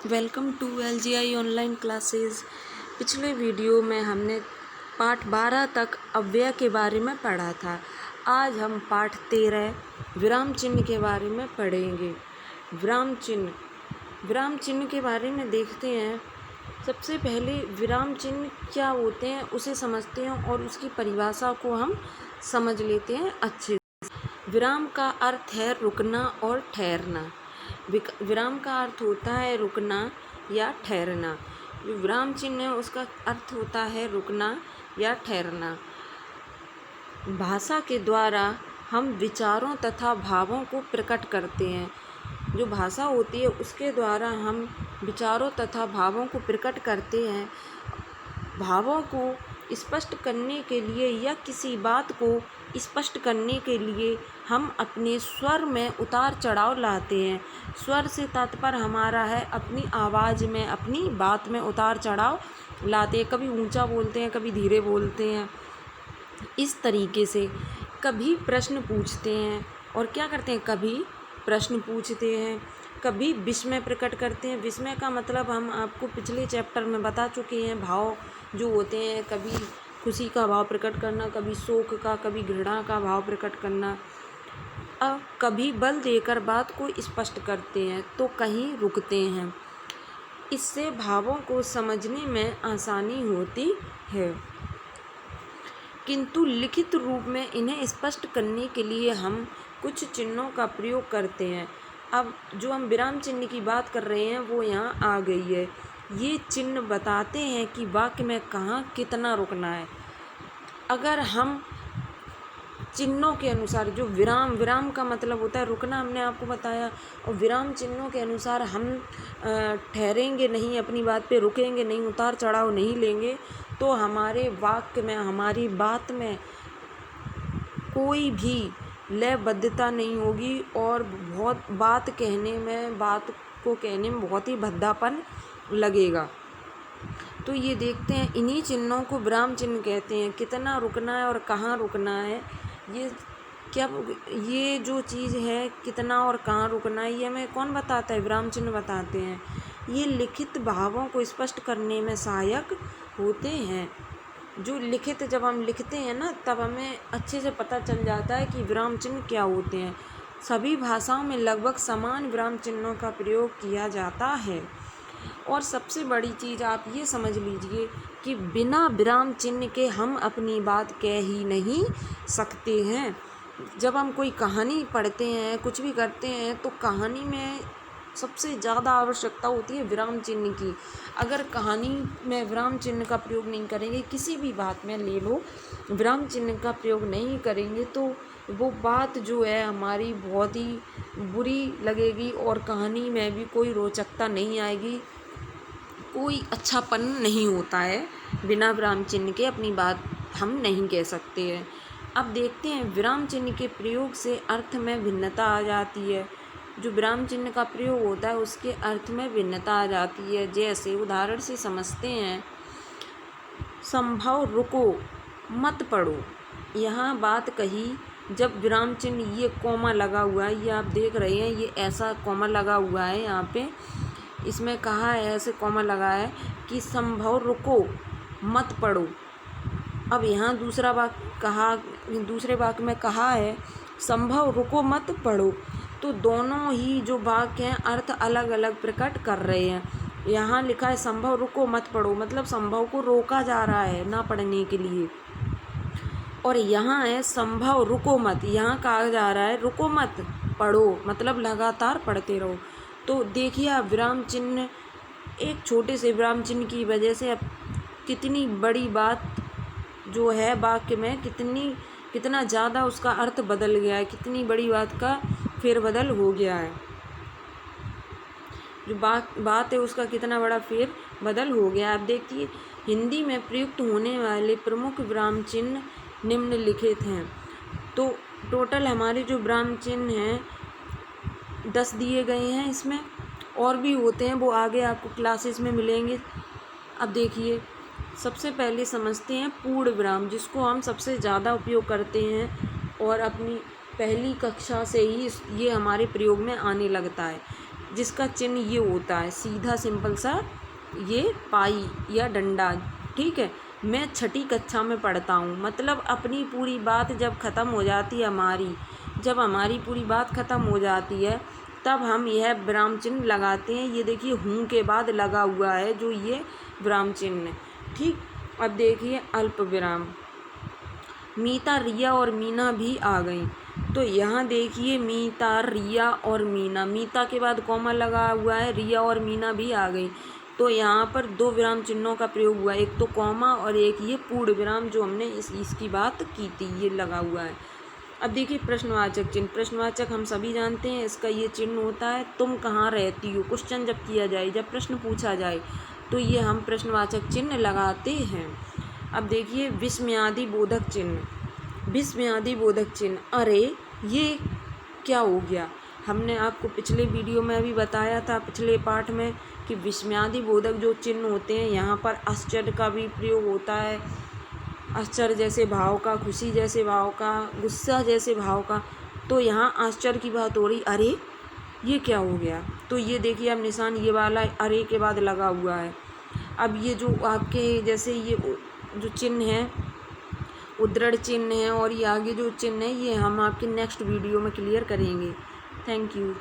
Welcome to LGI online classes. पिछले video में हमने पाठ 12 तक अव्यय के बारे में पढ़ा था। आज हम पाठ 13 विराम चिन्ह के बारे में पढ़ेंगे। विराम चिन्ह के बारे में देखते हैं। सबसे पहले विराम चिन्ह क्या होते हैं उसे समझते हैं और उसकी परिभाषा को हम समझ लेते हैं अच्छे से। विराम का अर्थ है रुकना और ठहरना। विराम का अर्थ होता है रुकना या ठहरना। जो विराम चिन्ह है उसका अर्थ होता है रुकना या ठहरना। भाषा के द्वारा हम विचारों तथा भावों को प्रकट करते हैं। जो भाषा होती है उसके द्वारा हम विचारों तथा भावों को प्रकट करते हैं। भावों को स्पष्ट करने के लिए या किसी बात को स्पष्ट करने के लिए हम अपने स्वर में उतार चढ़ाव लाते हैं। स्वर से तात्पर्य हमारा है अपनी आवाज़ में, अपनी बात में उतार चढ़ाव लाते हैं। कभी ऊंचा बोलते हैं, कभी धीरे बोलते हैं। इस तरीके से कभी प्रश्न पूछते हैं और क्या करते हैं, कभी प्रश्न पूछते हैं, कभी विस्मय प्रकट करते हैं। विस्मय का मतलब हम आपको पिछले चैप्टर में बता चुके हैं। भाव जो होते हैं, कभी खुशी का भाव प्रकट करना, कभी शोक का, कभी घृणा का भाव प्रकट करना। अब कभी बल देकर बात को स्पष्ट करते हैं तो कहीं रुकते हैं। इससे भावों को समझने में आसानी होती है, किंतु लिखित रूप में इन्हें स्पष्ट करने के लिए हम कुछ चिन्हों का प्रयोग करते हैं। अब जो हम विराम चिन्ह की बात कर रहे हैं वो यहाँ आ गई है। ये चिन्ह बताते हैं कि वाक्य में कहाँ कितना रुकना है। अगर हम चिन्हों के अनुसार, जो विराम का मतलब होता है रुकना, हमने आपको बताया, और विराम चिन्हों के अनुसार हम ठहरेंगे नहीं, अपनी बात पे रुकेंगे नहीं, उतार चढ़ाव नहीं लेंगे, तो हमारे वाक्य में, हमारी बात में कोई भी लयबद्धता नहीं होगी और बात को कहने में बहुत ही भद्दापन लगेगा। तो ये देखते हैं, इन्हीं चिन्हों को विराम चिन्ह कहते हैं। कितना रुकना है और कहाँ रुकना है, ये जो चीज़ है, कितना और कहाँ रुकना है, ये हमें कौन बताता है? विराम चिन्ह बताते हैं। ये लिखित भावों को स्पष्ट करने में सहायक होते हैं। जो लिखित, जब हम लिखते हैं ना, तब हमें अच्छे से पता चल जाता है कि विराम चिन्ह क्या होते हैं। सभी भाषाओं में लगभग समान विराम चिन्हों का प्रयोग किया जाता है। और सबसे बड़ी चीज़ आप ये समझ लीजिए कि बिना विराम चिन्ह के हम अपनी बात कह ही नहीं सकते हैं। जब हम कोई कहानी पढ़ते हैं, कुछ भी करते हैं, तो कहानी में सबसे ज़्यादा आवश्यकता होती है विराम चिन्ह की। अगर कहानी में विराम चिन्ह का प्रयोग नहीं करेंगे, किसी भी बात में ले लो, विराम चिन्ह का प्रयोग नहीं करेंगे, तो वो बात जो है हमारी बहुत ही बुरी लगेगी और कहानी में भी कोई रोचकता नहीं आएगी, कोई अच्छापन नहीं होता है। बिना विराम चिन्ह के अपनी बात हम नहीं कह सकते हैं। अब देखते हैं, विराम चिन्ह के प्रयोग से अर्थ में भिन्नता आ जाती है। जो विराम चिन्ह का प्रयोग होता है उसके अर्थ में भिन्नता आ जाती है। जैसे उदाहरण से समझते हैं, संभव रुको मत पढ़ो। यहाँ बात कही, जब विराम चिन्ह, ये कॉमा लगा हुआ है, ये आप देख रहे हैं, ये ऐसा कॉमा लगा हुआ है यहाँ पे, इसमें कहा है, ऐसे कॉमा लगा है कि संभव रुको मत पढ़ो। अब यहाँ दूसरे वाक्य में कहा है संभव रुको मत पढ़ो। तो दोनों ही जो वाक्य हैं अर्थ अलग अलग प्रकट कर रहे हैं। यहाँ लिखा है संभव रुको मत पढ़ो, मतलब संभव को रोका जा रहा है ना पढ़ने के लिए। और यहाँ है संभव रुको मत, यहाँ कहा जा रहा है रुको मत पढ़ो, मतलब लगातार पढ़ते रहो। तो देखिए आप, विराम चिन्ह, एक छोटे से विराम चिन्ह की वजह से अब कितनी बड़ी बात जो है वाक्य में, कितना ज़्यादा उसका अर्थ बदल गया है, कितनी बड़ी बात का फेरबदल हो गया है। जो बात है उसका कितना बड़ा फेरबदल हो गया है। अब देखिए, हिंदी में प्रयुक्त होने वाले प्रमुख विराम चिन्ह निम्नलिखित हैं। तो टोटल हमारे जो विराम चिन्ह हैं 10 दिए गए हैं। इसमें और भी होते हैं, वो आगे आपको क्लासेस में मिलेंगे। अब देखिए, सबसे पहले समझते हैं पूर्ण विराम, जिसको हम सबसे ज़्यादा उपयोग करते हैं और अपनी पहली कक्षा से ही ये हमारे प्रयोग में आने लगता है। जिसका चिन्ह ये होता है, सीधा सिंपल सा ये पाई या डंडा। ठीक है, मैं छठी कक्षा में पढ़ता हूँ, मतलब अपनी पूरी बात जब ख़त्म हो जाती है जब हमारी पूरी बात ख़त्म हो जाती है तब हम यह विराम चिन्ह लगाते हैं। ये देखिए हूँ के बाद लगा हुआ है जो ये विराम चिन्ह। ठीक, अब देखिए अल्प विराम। मीता, रिया और मीना भी आ गई। तो यहाँ देखिए मीता, रिया और मीना, मीता के बाद कॉमा लगा हुआ है, रिया और मीना भी आ गई। तो यहाँ पर दो विराम चिन्हों का प्रयोग हुआ है, एक तो कॉमा और एक ये पूर्ण विराम जो हमने इसकी बात की थी, ये लगा हुआ है। अब देखिए प्रश्नवाचक चिन्ह। प्रश्नवाचक हम सभी जानते हैं, इसका ये चिन्ह होता है तुम कहाँ रहती हो। क्वेश्चन जब किया जाए, जब प्रश्न पूछा जाए तो ये हम प्रश्नवाचक चिन्ह लगाते हैं। अब देखिए विस्मयादि बोधक चिन्ह। विस्मयादि बोधक चिन्ह, अरे ये क्या हो गया। हमने आपको पिछले वीडियो में भी बताया था, पिछले पाठ में, कि विस्मयादि बोधक जो चिन्ह होते हैं यहाँ पर आश्चर्य का भी प्रयोग होता है, आश्चर्य जैसे भाव का, खुशी जैसे भाव का, गुस्सा जैसे भाव का। तो यहाँ आश्चर्य की बात हो रही, अरे ये क्या हो गया। तो ये देखिए अब निशान ये वाला अरे के बाद लगा हुआ है। अब ये जो आपके जैसे ये जो चिन्ह है, उद्धरण चिन्ह है, और ये आगे जो चिन्ह है, ये हम आपके नेक्स्ट वीडियो में क्लियर करेंगे। Thank you.